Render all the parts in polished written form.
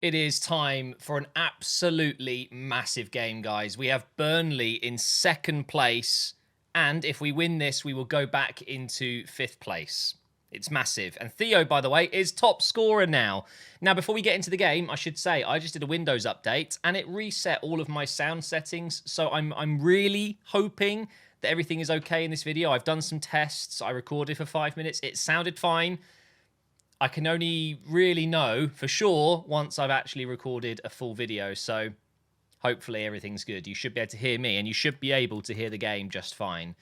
It is time for an absolutely massive game, guys. We have Burnley in second place, and if we win this, we will go back into fifth place. It's massive. And Theo, by the way, is top scorer now. Now, before we get into the game, I should say I just did a Windows update, and it reset all of my sound settings. So I'm really hoping that everything is okay in this video. I've done some tests. I recorded for 5 minutes. It sounded fine. I can only really know for sure once I've actually recorded a full video. So hopefully everything's good. You should be able to hear me and you should be able to hear the game just fine.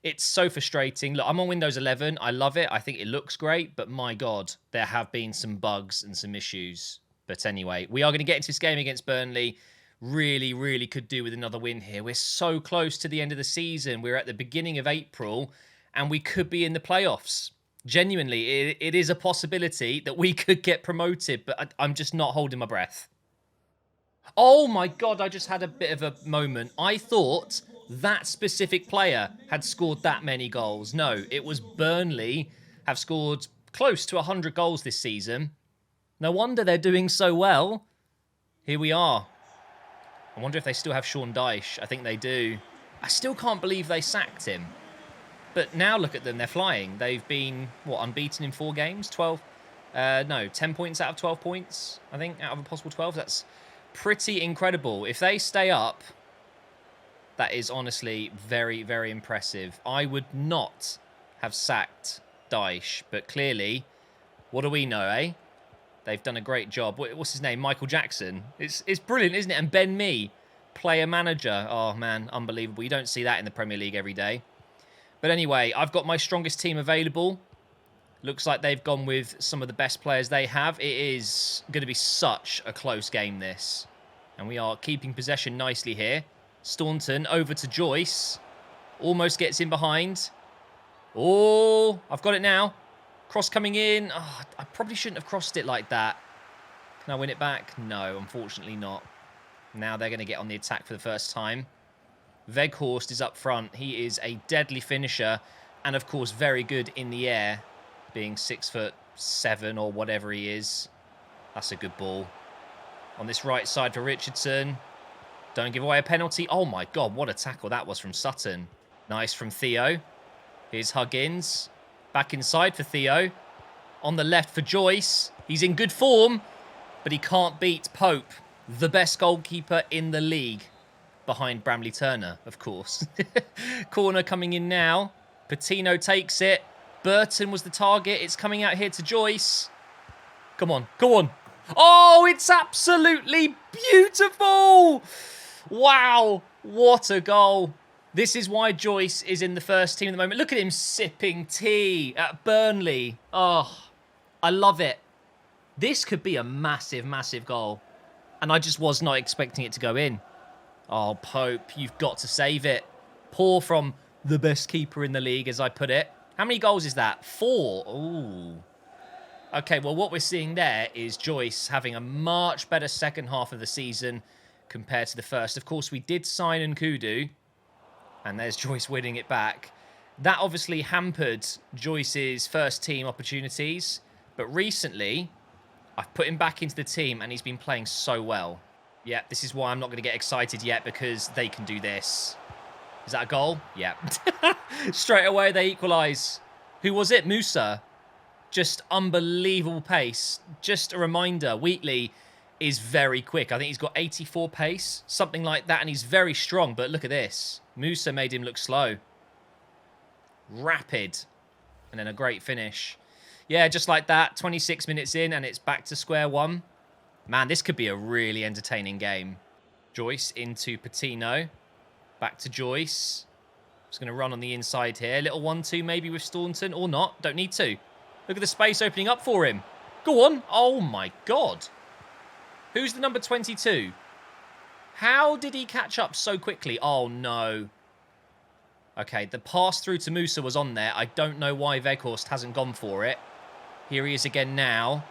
It's so frustrating. Look, I'm on Windows 11. I love it. I think it looks great. But my God, there have been some bugs and some issues. But anyway, we are going to get into this game against Burnley. Really could do with another win here. We're so close to the end of the season. We're at the beginning of April and we could be in the playoffs. Genuinely, it is a possibility that we could get promoted, but I'm just not holding my breath. Oh my God, I just had a bit of a moment. I thought that specific player had scored that many goals. No, it was Burnley have scored close to 100 goals this season. No wonder they're doing so well. Here we are. I wonder if they still have Sean Dyche. I think they do. I still can't believe they sacked him. But now look at them, they're flying. They've been, what, unbeaten in 4 games? 10 points out of 12 points, I think, out of a possible 12. That's pretty incredible. If they stay up, that is honestly very impressive. I would not have sacked Dyche, but clearly, what do we know, eh? They've done a great job. What's his name? Michael Jackson. It's brilliant, isn't it? And Ben Mee, player manager. Oh, man, unbelievable. You don't see that in the Premier League every day. But anyway, I've got my strongest team available. Looks like they've gone with some of the best players they have. It is going to be such a close game, this. And we are keeping possession nicely here. Staunton over to Joyce. Almost gets in behind. Oh, I've got it now. Cross coming in. Oh, I probably shouldn't have crossed it like that. Can I win it back? No, unfortunately not. Now they're going to get on the attack for the first time. Weghorst is up front. He is a deadly finisher and, of course, very good in the air, being 6'7" or whatever he is. That's a good ball. On this right side for Richardson. Don't give away a penalty. Oh, my God, what a tackle that was from Sutton. Nice from Theo. Here's Huggins. Back inside for Theo. On the left for Joyce. He's in good form, but he can't beat Pope, the best goalkeeper in the league. Behind Bramley Turner, of course. Corner coming in now. Patino takes it. Burton was the target. It's coming out here to Joyce. Come on, go on. Oh, it's absolutely beautiful. Wow, what a goal. This is why Joyce is in the first team at the moment. Look at him sipping tea at Burnley. Oh, I love it. This could be a massive goal. And I just was not expecting it to go in. Oh, Pope, you've got to save it. Poor from the best keeper in the league, as I put it. How many goals is that? 4. Ooh. Okay, well, what we're seeing there is Joyce having a much better second half of the season compared to the first. Of course, we did sign Nkudu, and there's Joyce winning it back. That obviously hampered Joyce's first team opportunities, but recently, I've put him back into the team, and he's been playing so well. Yeah, this is why I'm not going to get excited yet, because they can do this. Is that a goal? Yeah. Straight away, they equalise. Who was it? Musa. Just unbelievable pace. Just a reminder, Wheatley is very quick. I think he's got 84 pace, something like that, and he's very strong. But look at this. Musa made him look slow. Rapid. And then a great finish. Yeah, just like that. 26 minutes in, and it's back to square one. Man, this could be a really entertaining game. Joyce into Patino. Back to Joyce. Just going to run on the inside here. Little 1-2 maybe with Staunton, or not. Don't need to. Look at the space opening up for him. Go on. Oh, my God. Who's the number 22? How did he catch up so quickly? Oh, no. Okay, the pass through to Musa was on there. I don't know why Weghorst hasn't gone for it. Here he is again now.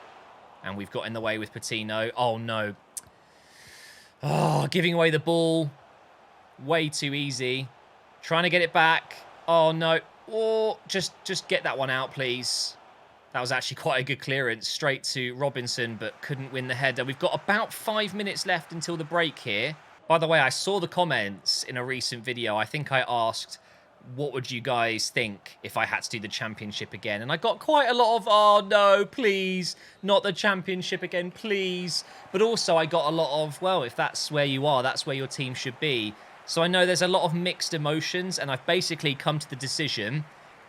And we've got in the way with Patino. Oh, no. Oh, giving away the ball. Way too easy. Trying to get it back. Oh, no. Oh, just get that one out, please. That was actually quite a good clearance. Straight to Robinson, but couldn't win the header. We've got about 5 minutes left until the break here. By the way, I saw the comments in a recent video. I think I asked, what would you guys think if I had to do the Championship again? And I got quite a lot of, oh no, please, not the Championship again, please. But also I got a lot of, well, if that's where you are, that's where your team should be. So I know there's a lot of mixed emotions, and I've basically come to the decision,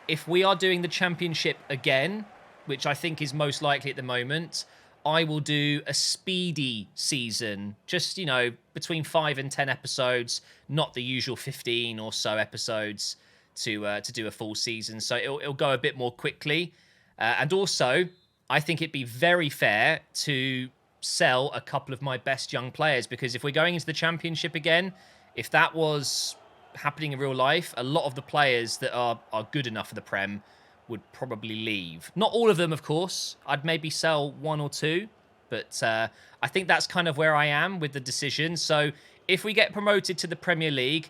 if we are doing the Championship again, which I think is most likely at the moment, I will do a speedy season. Just, you know, between 5 and 10 episodes, not the usual 15 or so episodes to do a full season. So it'll go a bit more quickly. And also, I think it'd be very fair to sell a couple of my best young players, because if we're going into the Championship again, if that was happening in real life, a lot of the players that are good enough for the Prem would probably leave. Not all of them, of course. I'd maybe sell 1 or 2, but I think that's kind of where I am with the decision. So if we get promoted to the Premier League,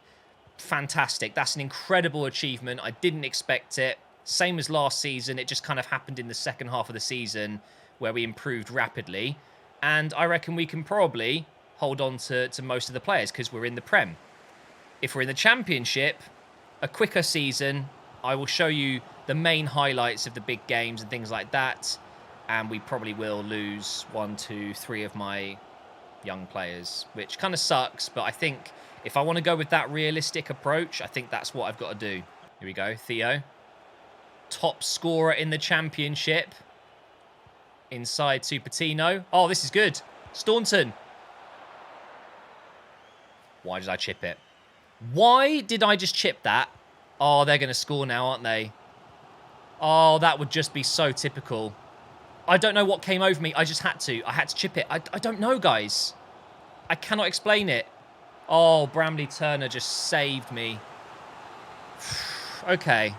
fantastic. That's an incredible achievement. I didn't expect it. Same as last season. It just kind of happened in the second half of the season where we improved rapidly. And I reckon we can probably hold on to most of the players because we're in the Prem. If we're in the Championship, a quicker season, I will show you the main highlights of the big games and things like that. And we probably will lose 1, 2, 3 of my young players, which kind of sucks. But I think if I want to go with that realistic approach, I think that's what I've got to do. Here we go. Theo. Top scorer in the Championship. Inside to Patino. Oh, this is good. Staunton. Why did I chip it? Why did I just chip that? Oh, they're going to score now, aren't they? Oh, that would just be so typical. I don't know what came over me. I just had to. I had to chip it. I don't know, guys. I cannot explain it. Oh, Bramley Turner just saved me. Okay.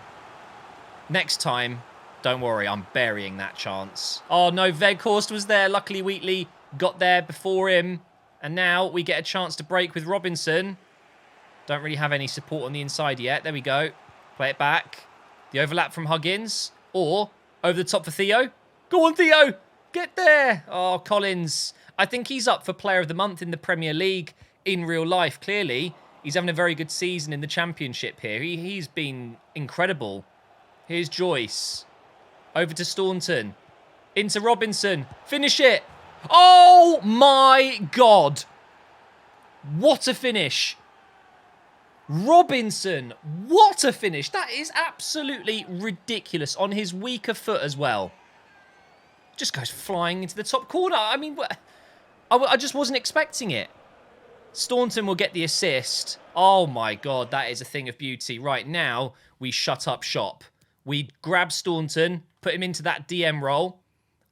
Next time, don't worry. I'm burying that chance. Oh, no. Weghorst was there. Luckily, Wheatley got there before him. And now we get a chance to break with Robinson. Don't really have any support on the inside yet. There we go. Play it back. The overlap from Huggins. Or over the top for Theo. Go on, Theo. Get there. Oh, Collins. I think he's up for Player of the Month in the Premier League in real life, clearly. He's having a very good season in the Championship here. He's been incredible. Here's Joyce. Over to Staunton. Into Robinson. Finish it. Oh, my God. What a finish. Robinson, what a finish. That is absolutely ridiculous on his weaker foot as well. Just goes flying into the top corner. I mean, I just wasn't expecting it. Staunton will get the assist. Oh my God, that is a thing of beauty. Right now, we shut up shop. We grab Staunton, put him into that DM role.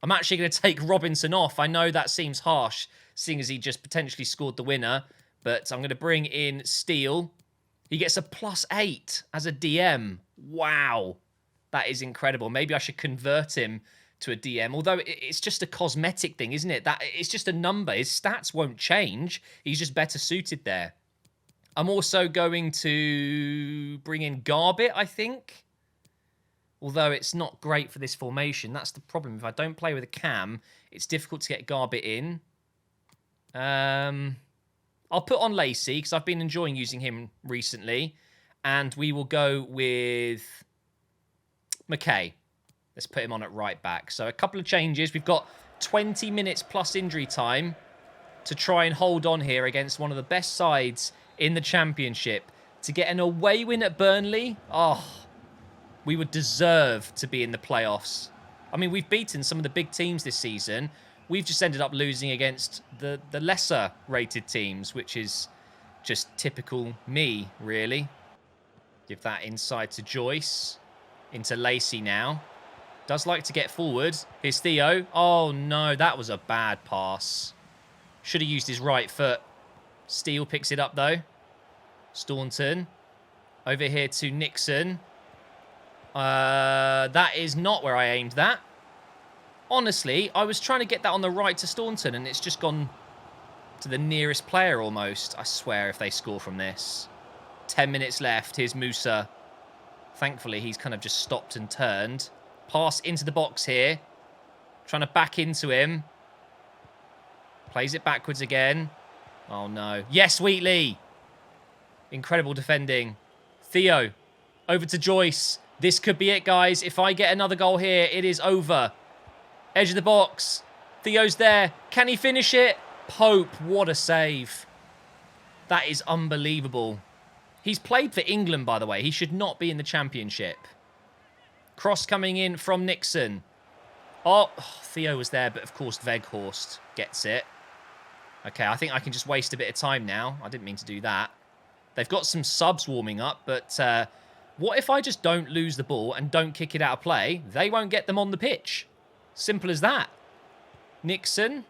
I'm actually going to take Robinson off. I know that seems harsh, seeing as he just potentially scored the winner. But I'm going to bring in Steele. He gets a +8 as a DM. Wow. That is incredible. Maybe I should convert him to a DM. Although it's just a cosmetic thing, isn't it? That it's just a number. His stats won't change. He's just better suited there. I'm also going to bring in Garbett, I think. Although it's not great for this formation. That's the problem. If I don't play with a cam, it's difficult to get Garbett in. I'll put on Lacey because I've been enjoying using him recently. And we will go with McKay. Let's put him on at right back. So a couple of changes. We've got 20 minutes plus injury time to try and hold on here against one of the best sides in the Championship. To get an away win at Burnley, oh, we would deserve to be in the playoffs. I mean, we've beaten some of the big teams this season. We've just ended up losing against the lesser rated teams, which is just typical me, really. Give that inside to Joyce. Into Lacey now. Does like to get forward. Here's Theo. Oh, no, that was a bad pass. Should have used his right foot. Steele picks it up, though. Staunton. Over here to Nixon. That is not where I aimed that. Honestly, I was trying to get that on the right to Staunton, and it's just gone to the nearest player almost. I swear if they score from this. 10 minutes left. Here's Musa. Thankfully, he's kind of just stopped and turned. Pass into the box here. Trying to back into him. Plays it backwards again. Oh, no. Yes, Wheatley. Incredible defending. Theo. Over to Joyce. This could be it, guys. If I get another goal here, it is over. Edge of the box. Theo's there. Can he finish it? Pope. What a save. That is unbelievable. He's played for England, by the way. He should not be in the Championship. Cross coming in from Nixon. Oh, Theo was there, but of course Weghorst gets it. Okay, I think I can just waste a bit of time now. I didn't mean to do that. They've got some subs warming up, but what if I just don't lose the ball and don't kick it out of play? They won't get them on the pitch. Simple as that. Nixon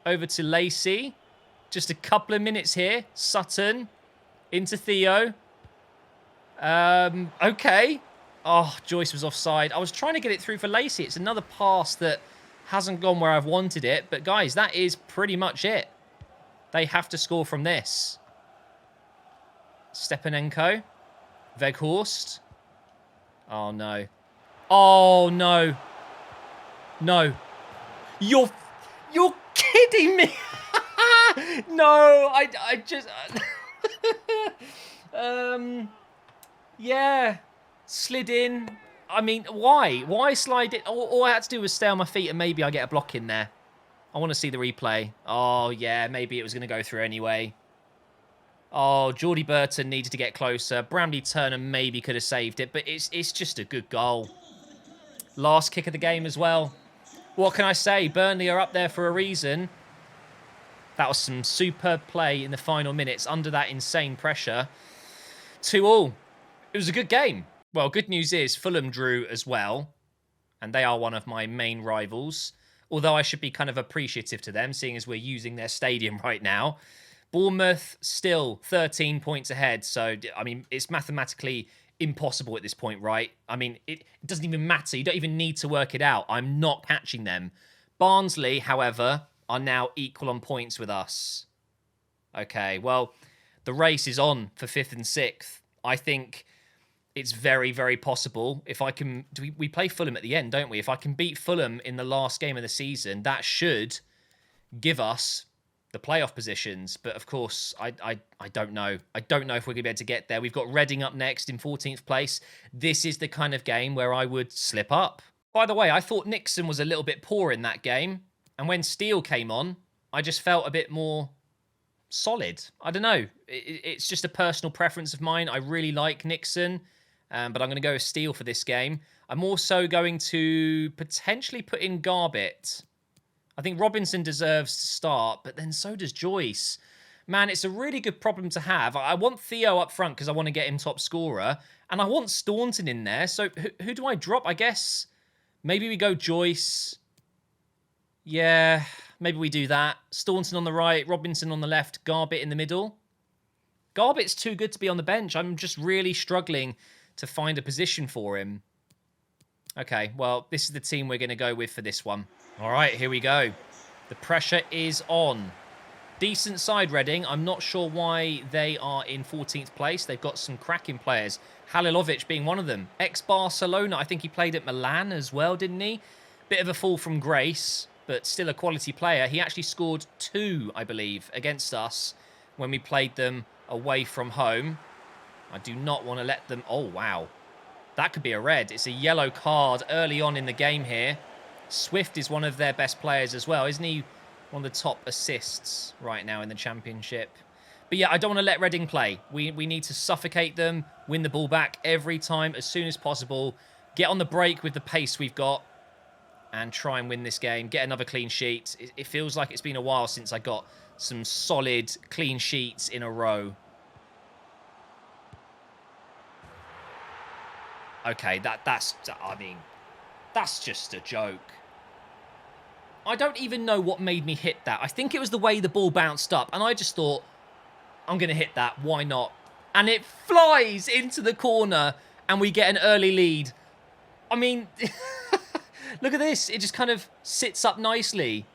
over to Lacey. Just a couple of minutes here. Sutton into Theo. Okay. Oh, Joyce was offside. I was trying to get it through for Lacey. It's another pass that hasn't gone where I've wanted it. But, guys, that is pretty much it. They have to score from this. Stepanenko. Weghorst. Oh, no. Oh, no. No. You're kidding me. No, I just... yeah. Slid in. I mean, why? Why slide it? All I had to do was stay on my feet and maybe I get a block in there. I want to see the replay. Oh, yeah, maybe it was going to go through anyway. Oh, Geordie Burton needed to get closer. Bramley Turner maybe could have saved it, but it's just a good goal. Last kick of the game as well. What can I say? Burnley are up there for a reason. That was some superb play in the final minutes under that insane pressure. 2-2. It was a good game. Well, good news is Fulham drew as well. And they are one of my main rivals. Although I should be kind of appreciative to them, seeing as we're using their stadium right now. Bournemouth still 13 points ahead. So, I mean, it's mathematically impossible at this point, right? I mean, it doesn't even matter. You don't even need to work it out. I'm not catching them. Barnsley, however, are now equal on points with us. Okay, well, the race is on for 5th and 6th. I think it's very, very possible. If I can... We play Fulham at the end, don't we? If I can beat Fulham in the last game of the season, that should give us the playoff positions. But, of course, I don't know. I don't know if we're going to be able to get there. We've got Reading up next in 14th place. This is the kind of game where I would slip up. By the way, I thought Nixon was a little bit poor in that game. And when Steele came on, I just felt a bit more solid. I don't know. It's just a personal preference of mine. I really like Nixon, but I'm going to go with Steele for this game. I'm also going to potentially put in Garbett. I think Robinson deserves to start, but then so does Joyce. Man, it's a really good problem to have. I want Theo up front because I want to get him top scorer, and I want Staunton in there. So who do I drop? I guess maybe we go Joyce. Yeah, maybe we do that. Staunton on the right, Robinson on the left, Garbett in the middle. Garbett's too good to be on the bench. I'm just really struggling to find a position for him. Okay, well, this is the team we're going to go with for this one. All right, here we go. The pressure is on. Decent side, Reading. I'm not sure why they are in 14th place. They've got some cracking players. Halilovic being one of them. Ex-Barcelona. I think he played at Milan as well, didn't he? Bit of a fall from grace, but still a quality player. He actually scored 2, I believe, against us when we played them away from home. I do not want to let them... Oh, wow. That could be a red. It's a yellow card early on in the game here. Swift is one of their best players as well. Isn't he one of the top assists right now in the Championship? But yeah, I don't want to let Reading play. We need to suffocate them, win the ball back every time as soon as possible, get on the break with the pace we've got, and try and win this game, get another clean sheet. It feels like it's been a while since I got some solid clean sheets in a row. Okay, that's just a joke. I don't even know what made me hit that. I think it was the way the ball bounced up, and I just thought, I'm going to hit that, why not? And it flies into the corner, and we get an early lead. I mean, look at this. It just kind of sits up nicely.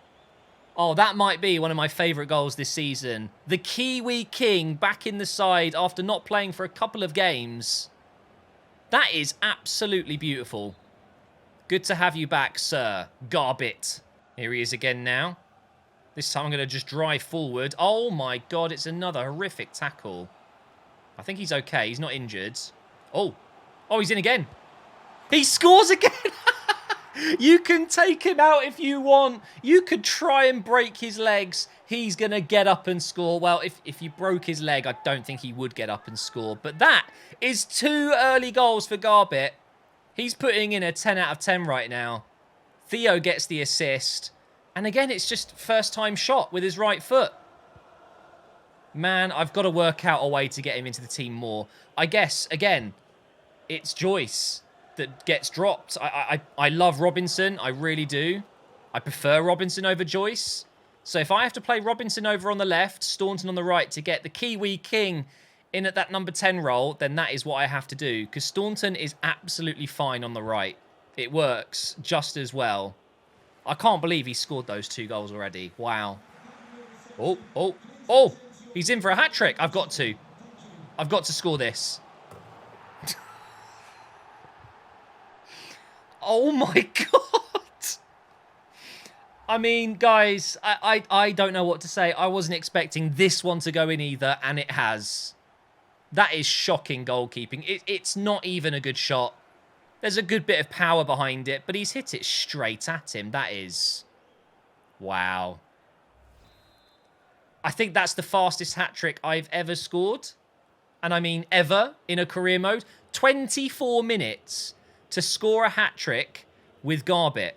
Oh, that might be one of my favourite goals this season. The Kiwi King back in the side after not playing for a couple of games. That is absolutely beautiful. Good to have you back, sir. Garbit. Here he is again now. This time I'm going to just drive forward. Oh, my God. It's another horrific tackle. I think he's okay. He's not injured. Oh. Oh, he's in again. He scores again. You can take him out if you want. You could try and break his legs. He's going to get up and score. Well, if you broke his leg, I don't think he would get up and score. But that is 2 early goals for Garbit. He's putting in a 10 out of 10 right now. Theo gets the assist. And again, it's just first-time shot with his right foot. Man, I've got to work out a way to get him into the team more. I guess, again, it's Joyce that gets dropped. I love Robinson. I really do. I prefer Robinson over Joyce. So if I have to play Robinson over on the left, Staunton on the right to get the Kiwi King in at that number 10 role, then that is what I have to do. Because Staunton is absolutely fine on the right. It works just as well. I can't believe he scored those 2 goals already. Wow. Oh. He's in for a hat-trick. I've got to score this. Oh my God. I mean, guys, I don't know what to say. I wasn't expecting this one to go in either, and it has. That is shocking goalkeeping. It's not even a good shot. There's a good bit of power behind it, but he's hit it straight at him. That is... Wow. I think that's the fastest hat-trick I've ever scored. And I mean ever in a career mode. 24 minutes to score a hat-trick with Garbit.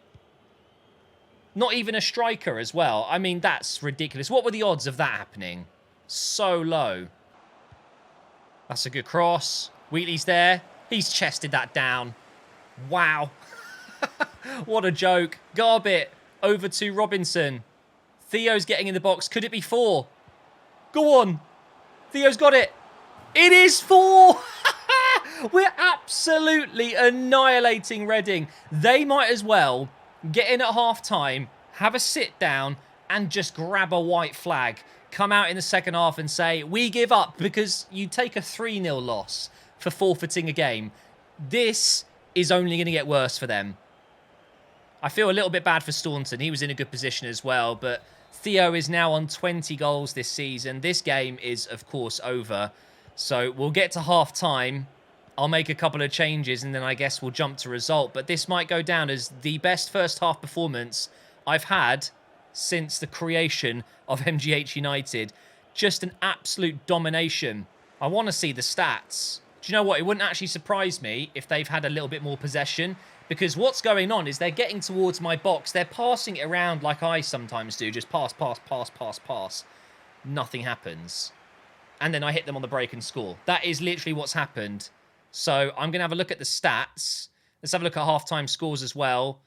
Not even a striker as well. I mean, that's ridiculous. What were the odds of that happening? So low. That's a good cross. Wheatley's there. He's chested that down. Wow. What a joke. Garbit over to Robinson. Theo's getting in the box. Could it be 4? Go on. Theo's got it. It is 4. We're absolutely annihilating Reading. They might as well get in at half-time, have a sit-down, and just grab a white flag. Come out in the second half and say, we give up, because you take a 3-0 loss for forfeiting a game. This is only going to get worse for them. I feel a little bit bad for Staunton. He was in a good position as well, but Theo is now on 20 goals this season. This game is, of course, over. So we'll get to half-time. I'll make a couple of changes, and then I guess we'll jump to result. But this might go down as the best first-half performance I've had since the creation of MGH United. Just an absolute domination. I want to see the stats. Do you know what? It wouldn't actually surprise me if they've had a little bit more possession, because what's going on is they're getting towards my box. They're passing it around like I sometimes do. Just pass, pass, pass, pass, pass. Nothing happens. And then I hit them on the break and score. That is literally what's happened. So I'm going to have a look at the stats. Let's have a look at half-time scores as well.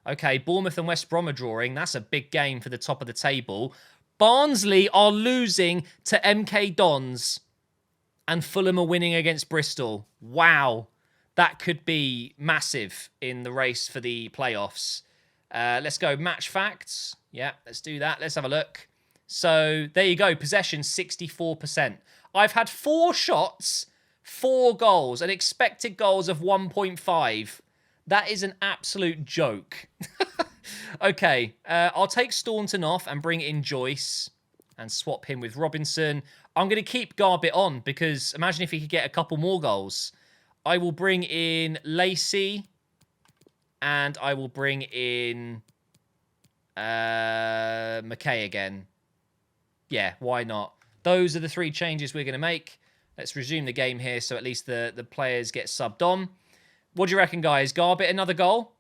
Okay, Bournemouth and West Brom are drawing. That's a big game for the top of the table. Barnsley are losing to MK Dons. And Fulham are winning against Bristol. Wow. That could be massive in the race for the playoffs. Let's go match facts. Yeah, let's do that. Let's have a look. So there you go. Possession, 64%. I've had 4 shots, 4 goals, and expected goals of 1.5. That is an absolute joke. Okay, I'll take Staunton off and bring in Joyce and swap him with Robinson. I'm going to keep Garbit on because imagine if he could get a couple more goals. I will bring in Lacey and I will bring in McKay again. Yeah, why not? Those are the 3 changes we're going to make. Let's resume the game here so at least the players get subbed on. What do you reckon, guys? Garbit, another goal?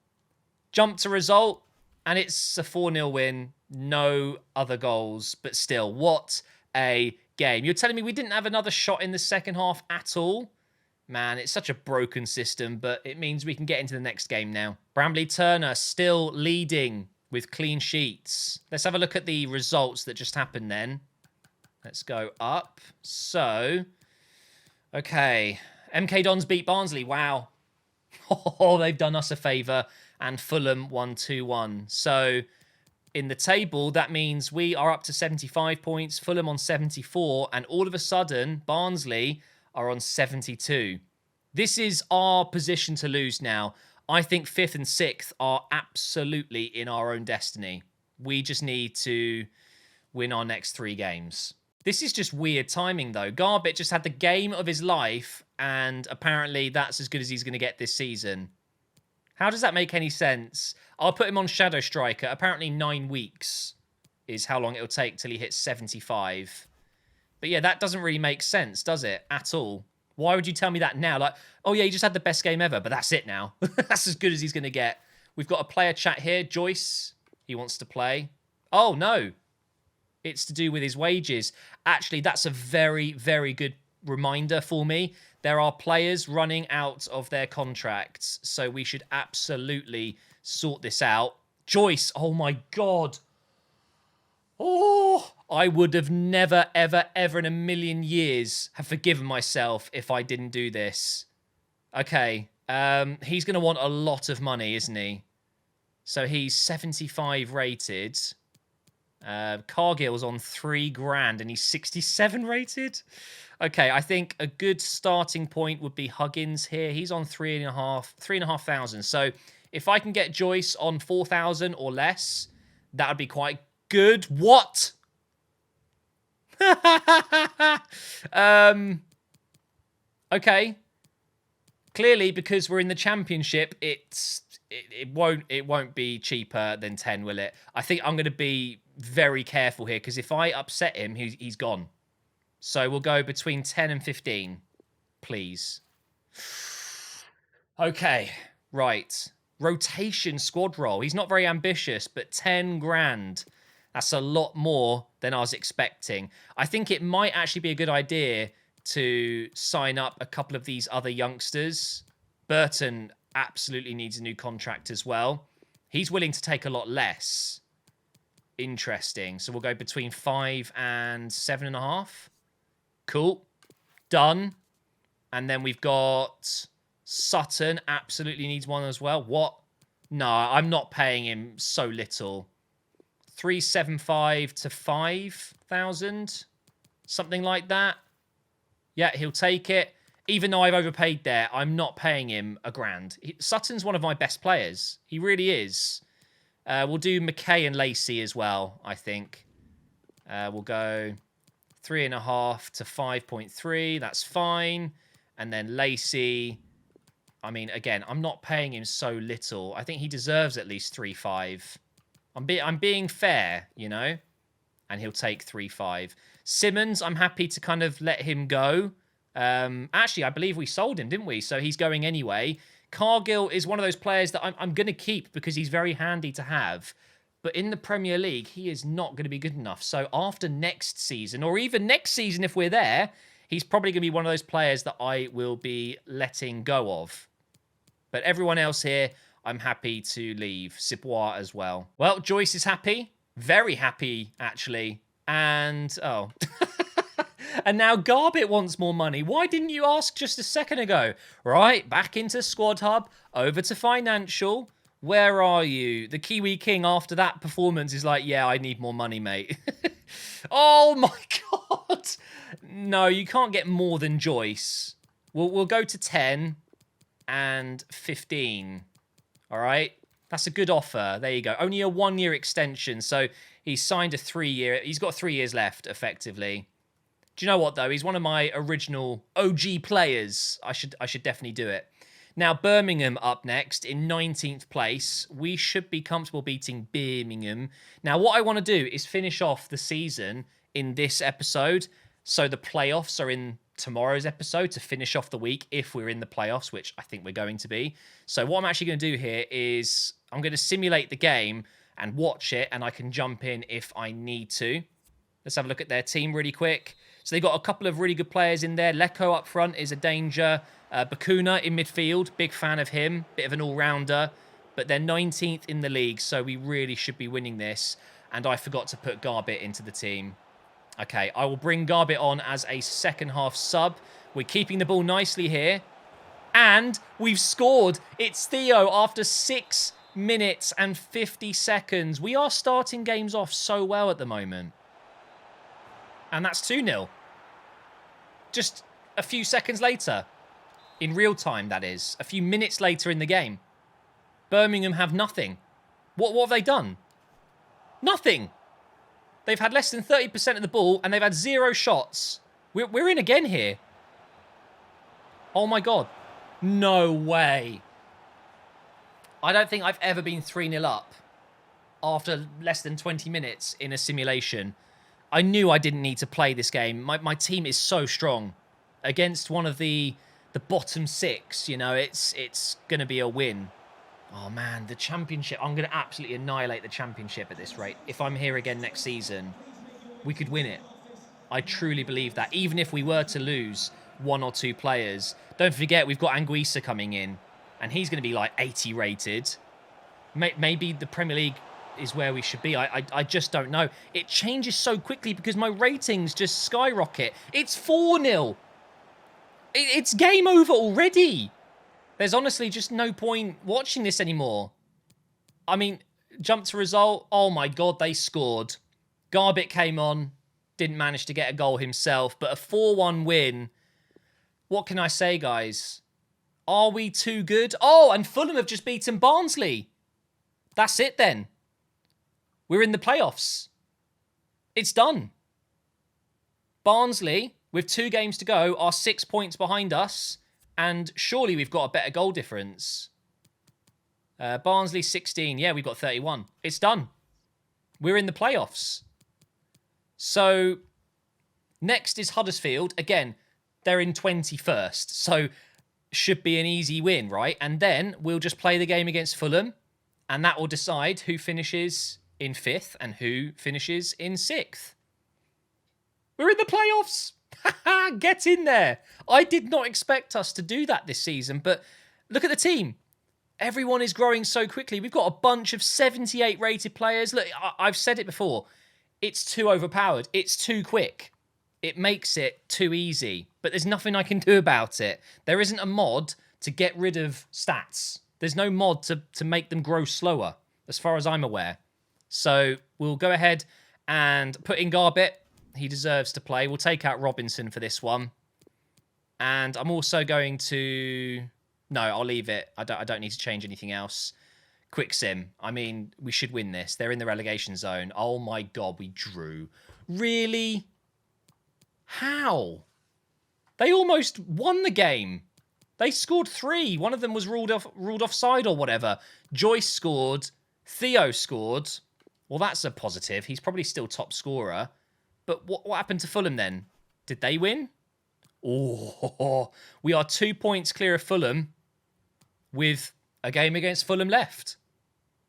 Jump to result, and it's a 4-0 win. No other goals, but still, what a game. You're telling me we didn't have another shot in the second half at all? Man, it's such a broken system, but it means we can get into the next game now. Bramley Turner still leading with clean sheets. Let's have a look at the results that just happened then. Let's go up. So, okay. MK Dons beat Barnsley. Wow. Oh, they've done us a favour. And Fulham won 2-1. So, in the table, that means we are up to 75 points. Fulham on 74. And all of a sudden, Barnsley are on 72. This is our position to lose now. I think 5th and 6th are absolutely in our own destiny. We just need to win our next 3 games. This is just weird timing, though. Garbett just had the game of his life, and apparently that's as good as he's going to get this season. How does that make any sense? I'll put him on Shadow Striker. Apparently 9 weeks is how long it'll take till he hits 75. But yeah, that doesn't really make sense, does it? At all. Why would you tell me that now? Like, oh yeah, he just had the best game ever, but that's it now. That's as good as he's going to get. We've got a player chat here. Joyce, he wants to play. Oh, no. It's to do with his wages. Actually, that's a very, very good reminder for me. There are players running out of their contracts, so we should absolutely sort this out. Joyce, oh my God. Oh, I would have never, ever, ever in a million years have forgiven myself if I didn't do this. Okay, he's going to want a lot of money, isn't he? So he's 75 rated. Cargill's on 3 grand and he's 67 rated. Okay, I think a good starting point would be Huggins here. He's on 3,500. So if I can get Joyce on 4,000 or less, that would be quite good. What? Okay. Clearly, because we're in the championship, it won't be cheaper than 10, will it? I think I'm going to be very careful here, because if I upset him, he's gone. So we'll go between 10 and 15, please. Okay, right. Rotation squad roll. He's not very ambitious, but 10 grand. That's a lot more than I was expecting. I think it might actually be a good idea to sign up a couple of these other youngsters. Burton absolutely needs a new contract as well. He's willing to take a lot less. Interesting. So we'll go between 5 and 7.5. Cool. Done. And then we've got Sutton. Absolutely needs one as well. What? No, I'm not paying him so little. 375 to 5,000. Something like that. Yeah, he'll take it. Even though I've overpaid there, I'm not paying him a grand. Sutton's one of my best players. He really is. We'll do McKay and Lacey as well, I think. We'll go 3.5 to 5.3. That's fine. And then Lacey, I mean, again, I'm not paying him so little. I think he deserves at least 3.5. I'm being fair, you know? And he'll take 3.5. Simmons, I'm happy to kind of let him go. Actually, I believe we sold him, didn't we? So he's going anyway. Cargill is one of those players that I'm going to keep because he's very handy to have. But in the Premier League, he is not going to be good enough. So after next season, or even next season if we're there, he's probably going to be one of those players that I will be letting go of. But everyone else here, I'm happy to leave. Sipois as well. Well, Joyce is happy. Very happy, actually. And, oh... And now Garbett wants more money. Why didn't you ask just a second ago? Right, back into Squad Hub, over to Financial. Where are you? The Kiwi King after that performance is like, yeah, I need more money, mate. Oh my God. No, you can't get more than Joyce. We'll go to 10 and 15. All right? That's a good offer. There you go. Only a 1-year extension. So he's signed a 3-year. He's got 3 years left, effectively. Do you know what, though? He's one of my original OG players. I should definitely do it. Now, Birmingham up next in 19th place. We should be comfortable beating Birmingham. Now, what I want to do is finish off the season in this episode. So the playoffs are in tomorrow's episode to finish off the week if we're in the playoffs, which I think we're going to be. So what I'm actually going to do here is I'm going to simulate the game and watch it, and I can jump in if I need to. Let's have a look at their team really quick. So they've got a couple of really good players in there. Lecco up front is a danger. Bakuna in midfield, big fan of him. Bit of an all-rounder. But they're 19th in the league, so we really should be winning this. And I forgot to put Garbett into the team. Okay, I will bring Garbett on as a second-half sub. We're keeping the ball nicely here. And we've scored. It's Theo after 6 minutes and 50 seconds. We are starting games off so well at the moment. And that's 2-0. Just a few seconds later. In real time, that is. A few minutes later in the game. Birmingham have nothing. What have they done? Nothing. They've had less than 30% of the ball and they've had 0 shots. We're in again here. Oh my God. No way. I don't think I've ever been 3-0 up after less than 20 minutes in a simulation. I knew I didn't need to play this game. My team is so strong. Against one of the bottom 6, you know, it's going to be a win. Oh, man, the Championship. I'm going to absolutely annihilate the Championship at this rate. If I'm here again next season, we could win it. I truly believe that. Even if we were to lose 1 or 2 players. Don't forget, we've got Anguissa coming in. And he's going to be like 80 rated. Maybe the Premier League is where we should be. I just don't know. It changes so quickly because my ratings just skyrocket. It's 4-0. It's game over already. There's honestly just no point watching this anymore. I mean, jump to result. Oh my God, they scored. Garbett came on. Didn't manage to get a goal himself. But a 4-1 win. What can I say, guys? Are we too good? Oh, and Fulham have just beaten Barnsley. That's it then. We're in the playoffs. It's done. Barnsley, with 2 games to go, are 6 points behind us. And surely we've got a better goal difference. Barnsley 16. Yeah, we've got 31. It's done. We're in the playoffs. So, next is Huddersfield. Again, they're in 21st. So, should be an easy win, right? And then we'll just play the game against Fulham. And that will decide who finishes in 5th and who finishes in 6th. We're in the playoffs. Get in there. I did not expect us to do that this season, but look at the team. Everyone is growing so quickly. We've got a bunch of 78 rated players. Look, I've said it before. It's too overpowered. It's too quick. It makes it too easy, but there's nothing I can do about it. There isn't a mod to get rid of stats. There's no mod to make them grow slower, as far as I'm aware. So we'll go ahead and put in Garbett. He deserves to play. We'll take out Robinson for this one. And I'm also going to... No, I'll leave it. I don't need to change anything else. Quick sim. I mean, we should win this. They're in the relegation zone. Oh my God, we drew. Really? How? They almost won the game. They scored 3. One of them was ruled offside or whatever. Joyce scored. Theo scored. Well, that's a positive. He's probably still top scorer. But what happened to Fulham then? Did they win? Oh, we are 2 points clear of Fulham with a game against Fulham left.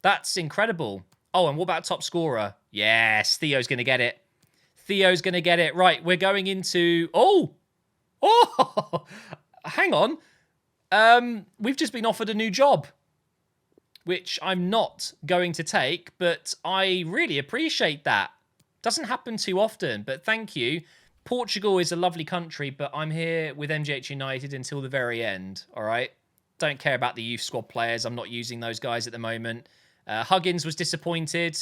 That's incredible. Oh, and what about top scorer? Yes, Theo's going to get it. Theo's going to get it. Right, we're going into... Oh, hang on. We've just been offered a new job, which I'm not going to take, but I really appreciate that. Doesn't happen too often, but thank you. Portugal is a lovely country, but I'm here with MGH United until the very end, all right? Don't care about the youth squad players. I'm not using those guys at the moment. Huggins was disappointed.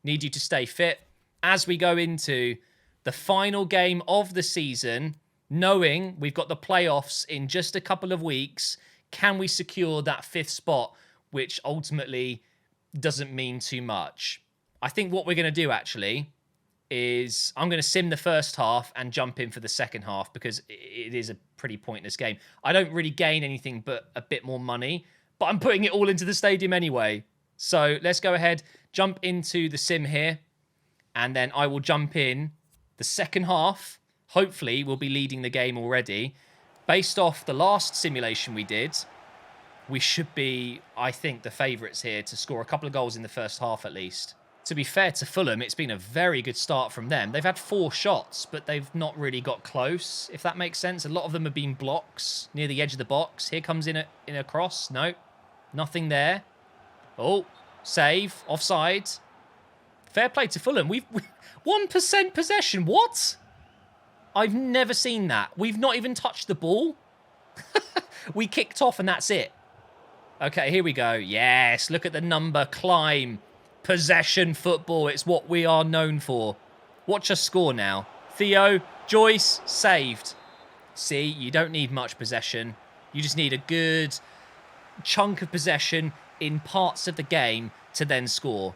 Need you to stay fit. As we go into the final game of the season, knowing we've got the playoffs in just a couple of weeks, can we secure that 5th spot, which ultimately doesn't mean too much? I think what we're going to do, actually, is I'm going to sim the first half and jump in for the second half because it is a pretty pointless game. I don't really gain anything but a bit more money, but I'm putting it all into the stadium anyway. So let's go ahead, jump into the sim here, and then I will jump in the second half. Hopefully, we'll be leading the game already. Based off the last simulation we did, we should be, I think, the favourites here to score a couple of goals in the first half at least. To be fair to Fulham, it's been a very good start from them. They've had 4 shots, but they've not really got close, if that makes sense. A lot of them have been blocks near the edge of the box. Here comes in a cross. No, nothing there. Oh, save, offside. Fair play to Fulham. We've 1% possession. What? I've never seen that. We've not even touched the ball. We kicked off and that's it. Okay, here we go. Yes, look at the number. Climb. Possession football. It's what we are known for. Watch us score now. Theo, Joyce, saved. See, you don't need much possession. You just need a good chunk of possession. in parts of the game to then score.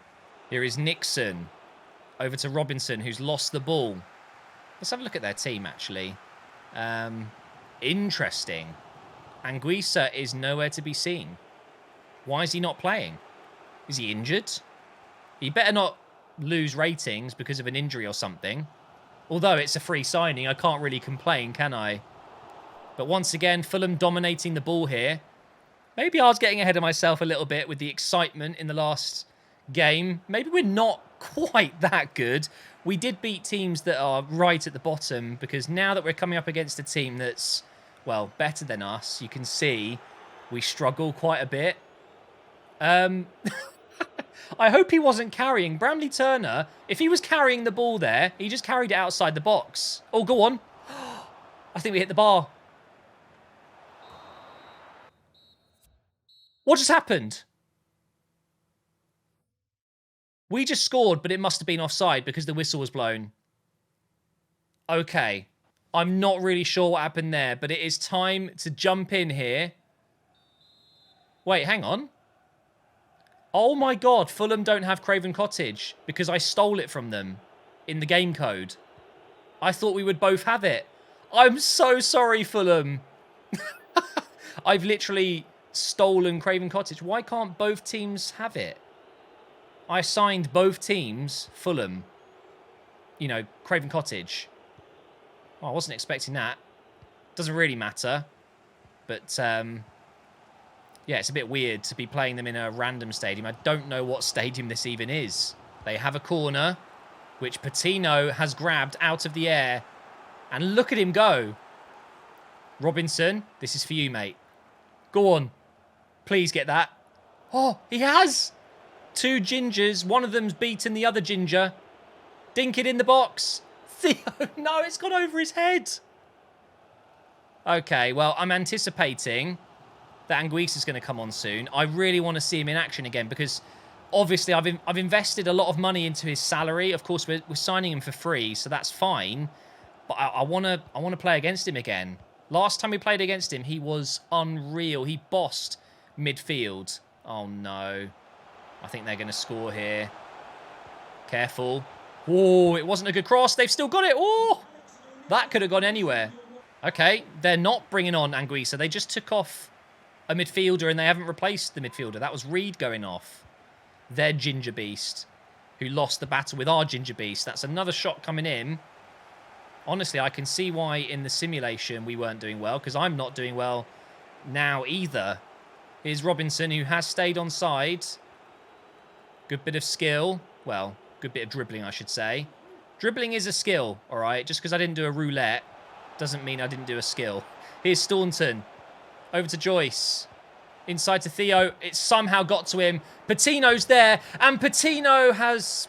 Here is Nixon. Over to Robinson, who's lost the ball. Let's have a look at their team, actually. Interesting. Anguissa is nowhere to be seen. Why is he not playing? Is he injured? He better not lose ratings because of an injury or something. Although it's a free signing, I can't really complain, can I? But once again, Fulham dominating the ball here. Maybe I was getting ahead of myself a little bit with the excitement in the last game. Maybe we're not quite that good. We did beat teams that are right at the bottom, because now that we're coming up against a team that's, well, better than us, you can see we struggle quite a bit. I hope he wasn't carrying. Bramley Turner, if he was carrying the ball there, he just carried it outside the box. Oh, go on. I think we hit the bar. What just happened? We just scored, but it must have been offside because the whistle was blown. Okay. I'm not really sure what happened there, but it is time to jump in here. Wait, hang on. Oh my God, Fulham don't have Craven Cottage because I stole it from them in the game code. I thought we would both have it. I'm so sorry, Fulham. I've literally stolen Craven Cottage. Why can't both teams have it? I assigned both teams Fulham. You know, Craven Cottage. Oh, I wasn't expecting that. Doesn't really matter. But, yeah, it's a bit weird to be playing them in a random stadium. I don't know what stadium this even is. They have a corner, which Patino has grabbed out of the air. And look at him go. Robinson, this is for you, mate. Go on. Please get that. Oh, he has. Two gingers. One of them's beaten the other ginger. Dink it in the box. Theo, no, it's gone over his head. Okay, well, I'm anticipating that Anguissa is going to come on soon. I really want to see him in action again because obviously I've invested a lot of money into his salary. Of course, we're signing him for free, so that's fine. But I want to play against him again. Last time we played against him, he was unreal. He bossed midfield. Oh, no. I think they're going to score here. Careful. Oh, it wasn't a good cross. They've still got it. Oh, that could have gone anywhere. Okay, they're not bringing on Anguissa. They just took off a midfielder and they haven't replaced the midfielder. That was Reed going off. Their Ginger Beast, who lost the battle with our Ginger Beast. That's another shot coming in. Honestly, I can see why in the simulation we weren't doing well, because I'm not doing well now either. Here's Robinson, who has stayed on side. Good bit of skill. Well, good bit of dribbling, I should say. Dribbling is a skill, all right? Just because I didn't do a roulette doesn't mean I didn't do a skill. Here's Staunton. Over to Joyce. Inside to Theo. It somehow got to him. Patino's there. And Patino has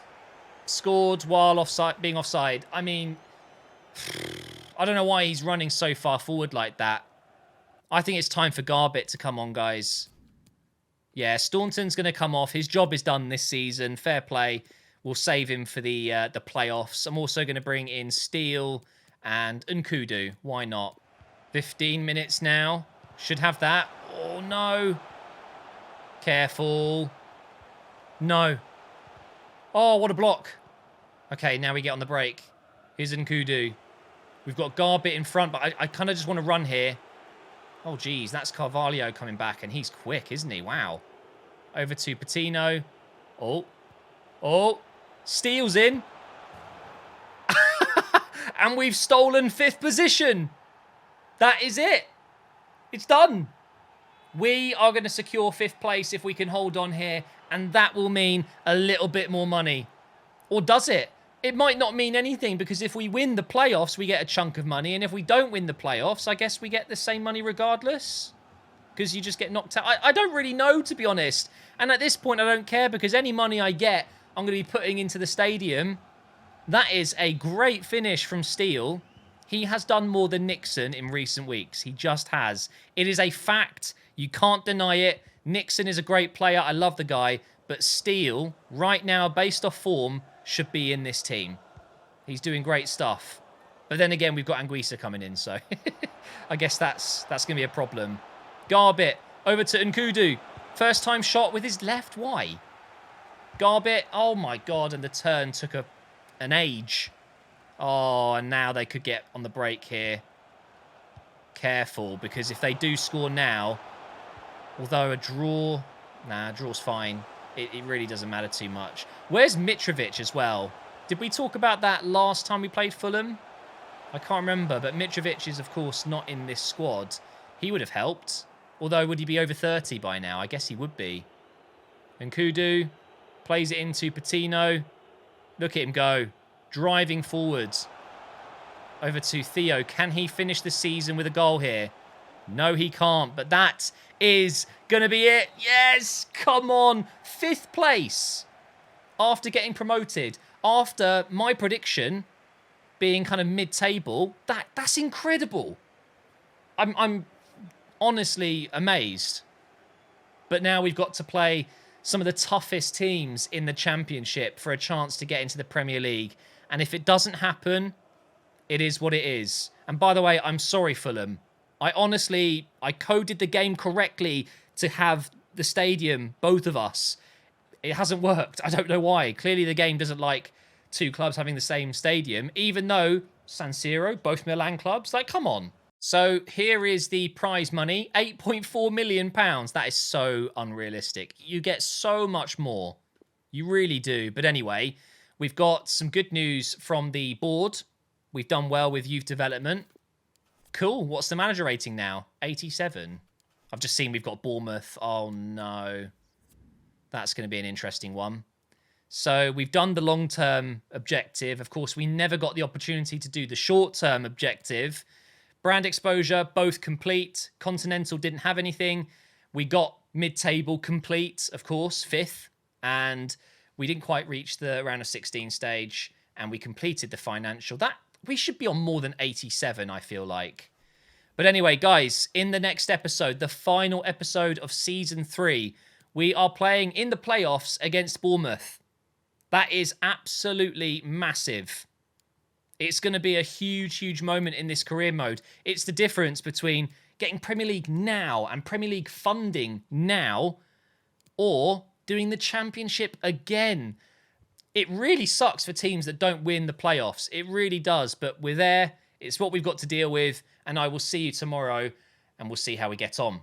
scored while being offside. I mean, I don't know why he's running so far forward like that. I think it's time for Garbett to come on, guys. Yeah, Staunton's going to come off. His job is done this season. Fair play. We'll save him for the playoffs. I'm also going to bring in Steele and Nkudu. Why not? 15 minutes now. Should have that. Oh, no. Careful. No. Oh, what a block. Okay, now we get on the break. Here's Nkudu. We've got Garbett in front, but I kind of just want to run here. Oh, geez, that's Carvalho coming back, and he's quick, isn't he? Wow. Over to Patino. Oh. Oh. Steele's in. And we've stolen 5th position. That is it. It's done. We are going to secure 5th place if we can hold on here, and that will mean a little bit more money. Or does it? It might not mean anything, because if we win the playoffs, we get a chunk of money, and if we don't win the playoffs, I guess we get the same money regardless, because you just get knocked out. I don't really know, to be honest, and at this point, I don't care, because any money I get, I'm going to be putting into the stadium. That is a great finish from Steele. He has done more than Nixon in recent weeks. He just has. It is a fact. You can't deny it. Nixon is a great player. I love the guy. But Steele, right now, based off form, should be in this team. He's doing great stuff. But then again, we've got Anguissa coming in, so I guess that's going to be a problem. Garbett over to Nkudu. First time shot with his left. Why? Garbett. Oh, my God. And the turn took an age. Oh, and now they could get on the break here. Careful, because if they do score now, although a draw... Nah, a draw's fine. It really doesn't matter too much. Where's Mitrovic as well? Did we talk about that last time we played Fulham? I can't remember, but Mitrovic is, of course, not in this squad. He would have helped. Although, would he be over 30 by now? I guess he would be. And Kudu plays it into Patino. Look at him go. Driving forwards. Over to Theo. Can he finish the season with a goal here? No, he can't. But that is going to be it. Yes! Come on. 5th place. After getting promoted. After my prediction being kind of mid-table. That's incredible. I'm honestly amazed. But now we've got to play some of the toughest teams in the Championship for a chance to get into the Premier League. And if it doesn't happen, it is what it is. And by the way, I'm sorry, Fulham. I coded the game correctly to have the stadium, both of us. It hasn't worked. I don't know why. Clearly the game doesn't like two clubs having the same stadium, even though San Siro, both Milan clubs, like, come on. So here is the prize money, £8.4 million. That is so unrealistic. You get so much more. You really do. But anyway, we've got some good news from the board. We've done well with youth development. Cool. What's the manager rating now? 87. I've just seen we've got Bournemouth. Oh, no. That's going to be an interesting one. So we've done the long-term objective. Of course, we never got the opportunity to do the short-term objective. Brand exposure, both complete. Continental didn't have anything. We got mid-table complete, of course, 5th. And we didn't quite reach the round of 16 stage. And we completed the financial. We should be on more than 87, I feel like. But anyway, guys, in the next episode, the final episode of Season 3, we are playing in the playoffs against Bournemouth. That is absolutely massive. It's going to be a huge, huge moment in this career mode. It's the difference between getting Premier League now and Premier League funding now or doing the Championship again. It really sucks for teams that don't win the playoffs. It really does. But we're there. It's what we've got to deal with. And I will see you tomorrow and we'll see how we get on.